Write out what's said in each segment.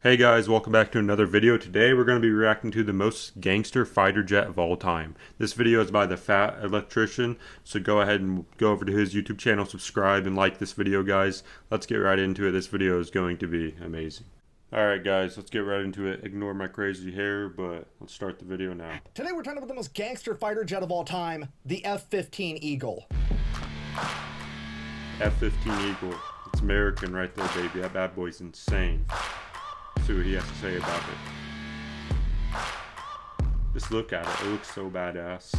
Hey guys, welcome back to another video. Today we're going to be reacting to the most gangster fighter jet of all time. This video is by the Fat Electrician, so go ahead and go over to his YouTube channel, subscribe, and like this video, guys. Let's get right into it. This video is going to be amazing. Alright guys, let's get right into it. Ignore my crazy hair, but let's start the video now. Today we're talking about the most gangster fighter jet of all time, the F-15 Eagle. F-15 Eagle. It's American right there, baby. That bad boy's insane. See what he has to say about it. Just look at it. It looks so badass.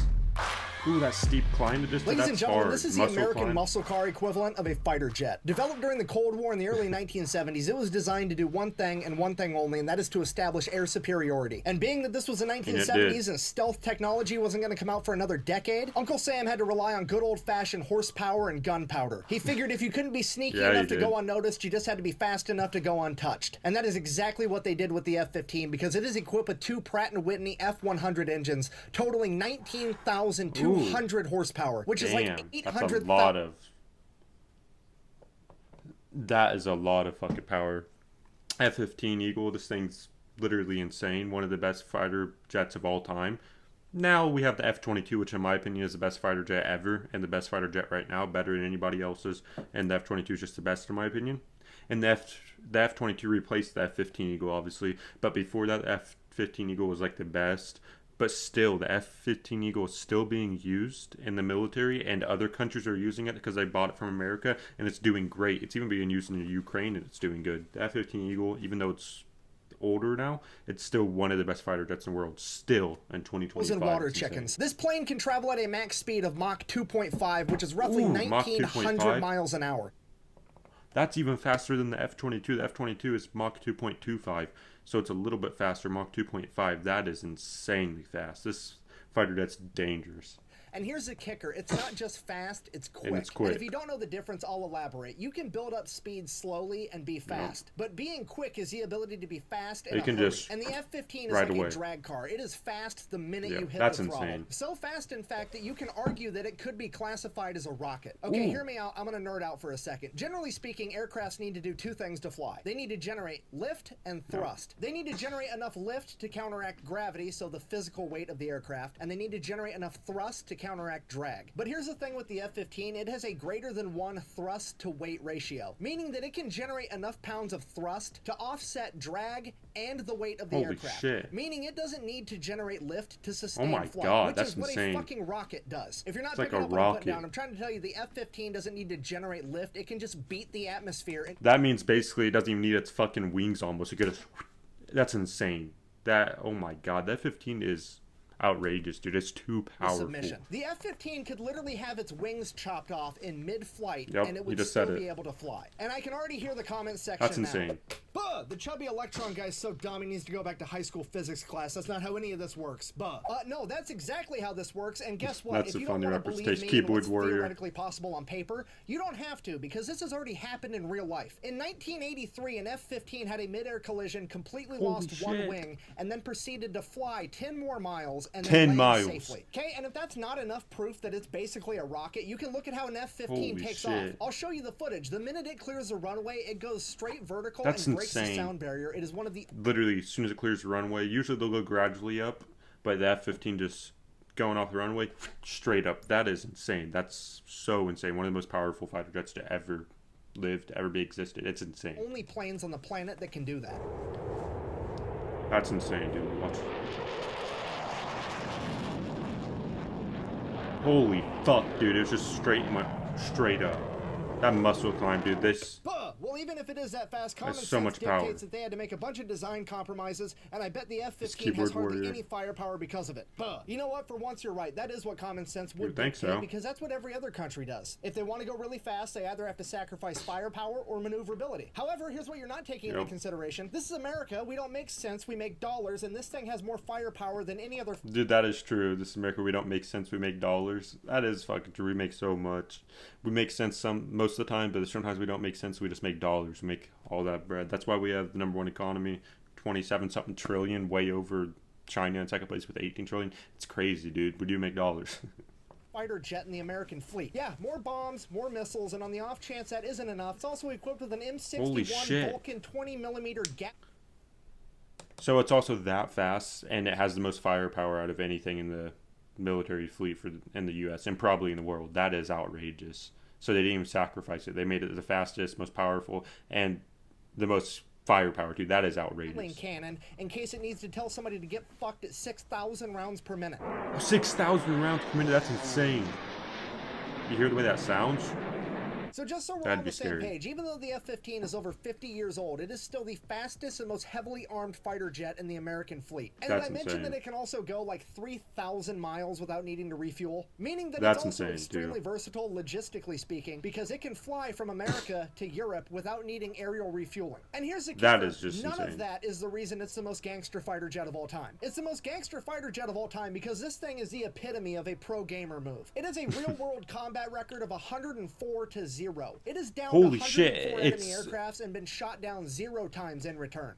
Ooh, that steep climb. Ladies and gentlemen, this is the American muscle car equivalent of a fighter jet. Developed during the Cold War in the early 1970s, it was designed to do one thing and one thing only, and that is to establish air superiority. And being that this was the 1970s and stealth technology wasn't going to come out for another decade, Uncle Sam had to rely on good old-fashioned horsepower and gunpowder. He figured if you couldn't be sneaky enough to go unnoticed, you just had to be fast enough to go untouched. And that is exactly what they did with the F-15, because it is equipped with two Pratt & Whitney F-100 engines, totaling 19,200 horsepower, which is like 800,000. That is a lot of fucking power. F-15 Eagle, this thing's literally insane. One of the best fighter jets of all time. Now we have the F-22, which in my opinion is the best fighter jet ever, and the best fighter jet right now, better than anybody else's, and the F-22 is just the best in my opinion. And the F-22 replaced the F-15 Eagle, obviously, but before that, the F-15 Eagle was like the best. But still, the F-15 Eagle is still being used in the military, and other countries are using it because they bought it from America, and it's doing great. It's even being used in the Ukraine, and it's doing good. The F-15 Eagle, even though it's older now, it's still one of the best fighter jets in the world, still in 2025. Water chickens. This plane can travel at a max speed of Mach 2.5, which is roughly 1,900 miles an hour. That's even faster than the F-22. The F-22 is Mach 2.25, so it's a little bit faster. Mach 2.5. That is insanely fast. This fighter jet's dangerous. And here's the kicker. It's not just fast, it's quick. And if you don't know the difference, I'll elaborate. You can build up speed slowly and be fast. But being quick is the ability to be fast in a hurry. And the F-15 is like a drag car. It is fast the minute you hit the throttle. Insane. So fast, in fact, that you can argue that it could be classified as a rocket. Okay, hear me out. I'm going to nerd out for a second. Generally speaking, aircrafts need to do two things to fly. They need to generate lift and thrust. They need to generate enough lift to counteract gravity, so the physical weight of the aircraft, and they need to generate enough thrust to counteract drag. But here's the thing with the F-15, it has a greater than 1 thrust to weight ratio, meaning that it can generate enough pounds of thrust to offset drag and the weight of the aircraft. Meaning it doesn't need to generate lift to sustain flight, which is what a fucking rocket does. If you're not picking up what I'm putting down, I'm trying to tell you the F-15 doesn't need to generate lift, it can just beat the atmosphere. That means basically it doesn't even need its fucking wings almost. That's insane. Oh my god, that F-15 is outrageous, dude. It's too powerful. The F-15 could literally have its wings chopped off in mid-flight, and it would still be able to fly. And I can already hear the comment section. That's insane. Buh! The chubby electron guy's so dumb he needs to go back to high school physics class. That's not how any of this works. Buh. No, that's exactly how this works. And guess what? That's if you don't want to believe me in what's theoretically possible on paper, you don't have to, because this has already happened in real life. In 1983, an F-15 had a mid-air collision, completely lost one wing, and then proceeded to fly 10 more miles and then land safely. Okay, and if that's not enough proof that it's basically a rocket, you can look at how an F-15 takes off. I'll show you the footage. The minute it clears the runway, it goes straight vertical and breaks the sound barrier. It is one of the... Literally, as soon as it clears the runway, usually they'll go gradually up, but the F-15 just going off the runway, straight up. That is insane. That's so insane. One of the most powerful fighter jets to ever live, to ever be existed. It's insane. Only planes on the planet that can do that. That's insane, dude. Watch. Holy fuck, dude. It was just straight up. That muscle climb, dude. Well, even if it is that fast, common sense dictates that they had to make a bunch of design compromises, and I bet the F-15 has hardly any firepower because of it. You know what? For once, you're right. That is what common sense would dictate, because that's what every other country does. If they want to go really fast, they either have to sacrifice firepower or maneuverability. However, here's what you're not taking into consideration. This is America. We don't make sense. We make dollars, and this thing has more firepower than any other... Dude, that is true. This is America. We don't make sense. We make dollars. That is fucking true. We make so much. We make sense most of the time, but sometimes we don't make sense. We just make dollars. We make all that bread. That's why we have the #1 economy, 27-something trillion, way over China in second place with 18 trillion. It's crazy, dude. We do make dollars. Fighter jet in the American fleet. Yeah, more bombs, more missiles, and on the off chance that isn't enough, it's also equipped with an M61 Vulcan 20mm gas. So it's also that fast, and it has the most firepower out of anything in the military fleet in the U.S. and probably in the world. That is outrageous. So they didn't even sacrifice it. They made it the fastest, most powerful, and the most firepower too. That is outrageous. Cannon in case it needs to tell somebody to get fucked at 6,000 rounds per minute. 6,000 rounds per minute. That's insane. You hear the way that sounds? So just so we're on the same page, even though the F-15 is over 50 years old, it is still the fastest and most heavily armed fighter jet in the American fleet. And did I mention that it can also go like 3,000 miles without needing to refuel? Meaning that it's also extremely versatile logistically speaking, because it can fly from America to Europe without needing aerial refueling. And here's the kicker. That is just None insane. of that is the reason it's the most gangster fighter jet of all time. It's the most gangster fighter jet of all time because this thing is the epitome of a pro gamer move. It has a real-world combat record of 104-0. It is down 104 enemy aircrafts and been shot down 0 times in return.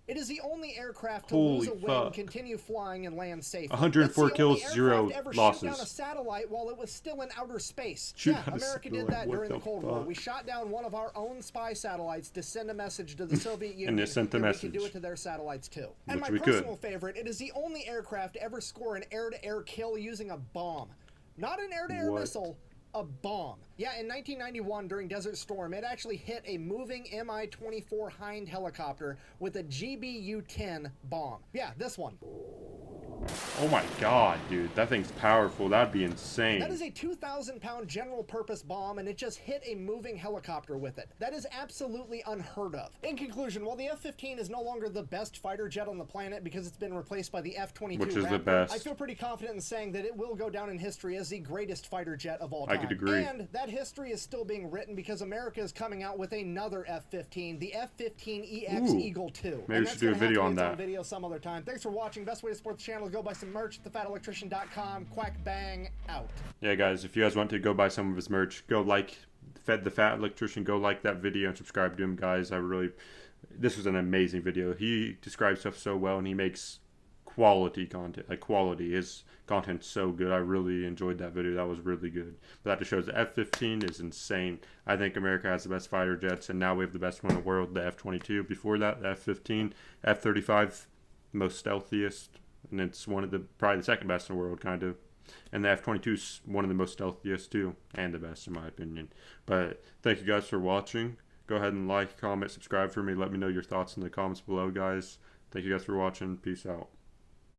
It is the only aircraft to lose a wing, continue flying, and land safely. 104 kills, 0 losses. Shoot down a satellite while it was still in outer space. America did that during the Cold War. We shot down one of our own spy satellites to send a message to the Soviet Union. And they sent the message. We could do it to their satellites too. And my personal favorite, it is the only aircraft to ever score an air-to-air kill using a bomb. Not an air-to-air missile. A bomb. Yeah, in 1991, during Desert Storm, it actually hit a moving Mi-24 Hind helicopter with a GBU-10 bomb. Yeah, this one. Oh my god, dude. That thing's powerful. That'd be insane. That is a 2,000-pound general-purpose bomb, and it just hit a moving helicopter with it. That is absolutely unheard of. In conclusion, while the F-15 is no longer the best fighter jet on the planet because it's been replaced by the F-22 which is Raptor, the best, I feel pretty confident in saying that it will go down in history as the greatest fighter jet of all time. I could agree. And that history is still being written because America is coming out with another F-15, the F-15EX Eagle II. Maybe we should do a video on that. Video some other time. Thanks for watching. Best way to support the channel is go buy some merch at thefatelectrician.com. Quack bang out. Yeah, guys, if you guys want to go buy some of his merch, go like the Fat Electrician. Go like that video and subscribe to him, guys. This was an amazing video. He describes stuff so well, and he makes quality content. Like quality, his content's so good. I really enjoyed that video. That was really good. But that just shows the F-15 is insane. I think America has the best fighter jets, and now we have the best one in the world, the F-22. Before that, the F-15, F-35, most stealthiest, and it's one of probably the second best in the world, kind of. And the F-22 is one of the most stealthiest too, and the best in my opinion. But thank you guys for watching. Go ahead and like, comment, subscribe for me. Let me know your thoughts in the comments below, guys. Thank you guys for watching. Peace out.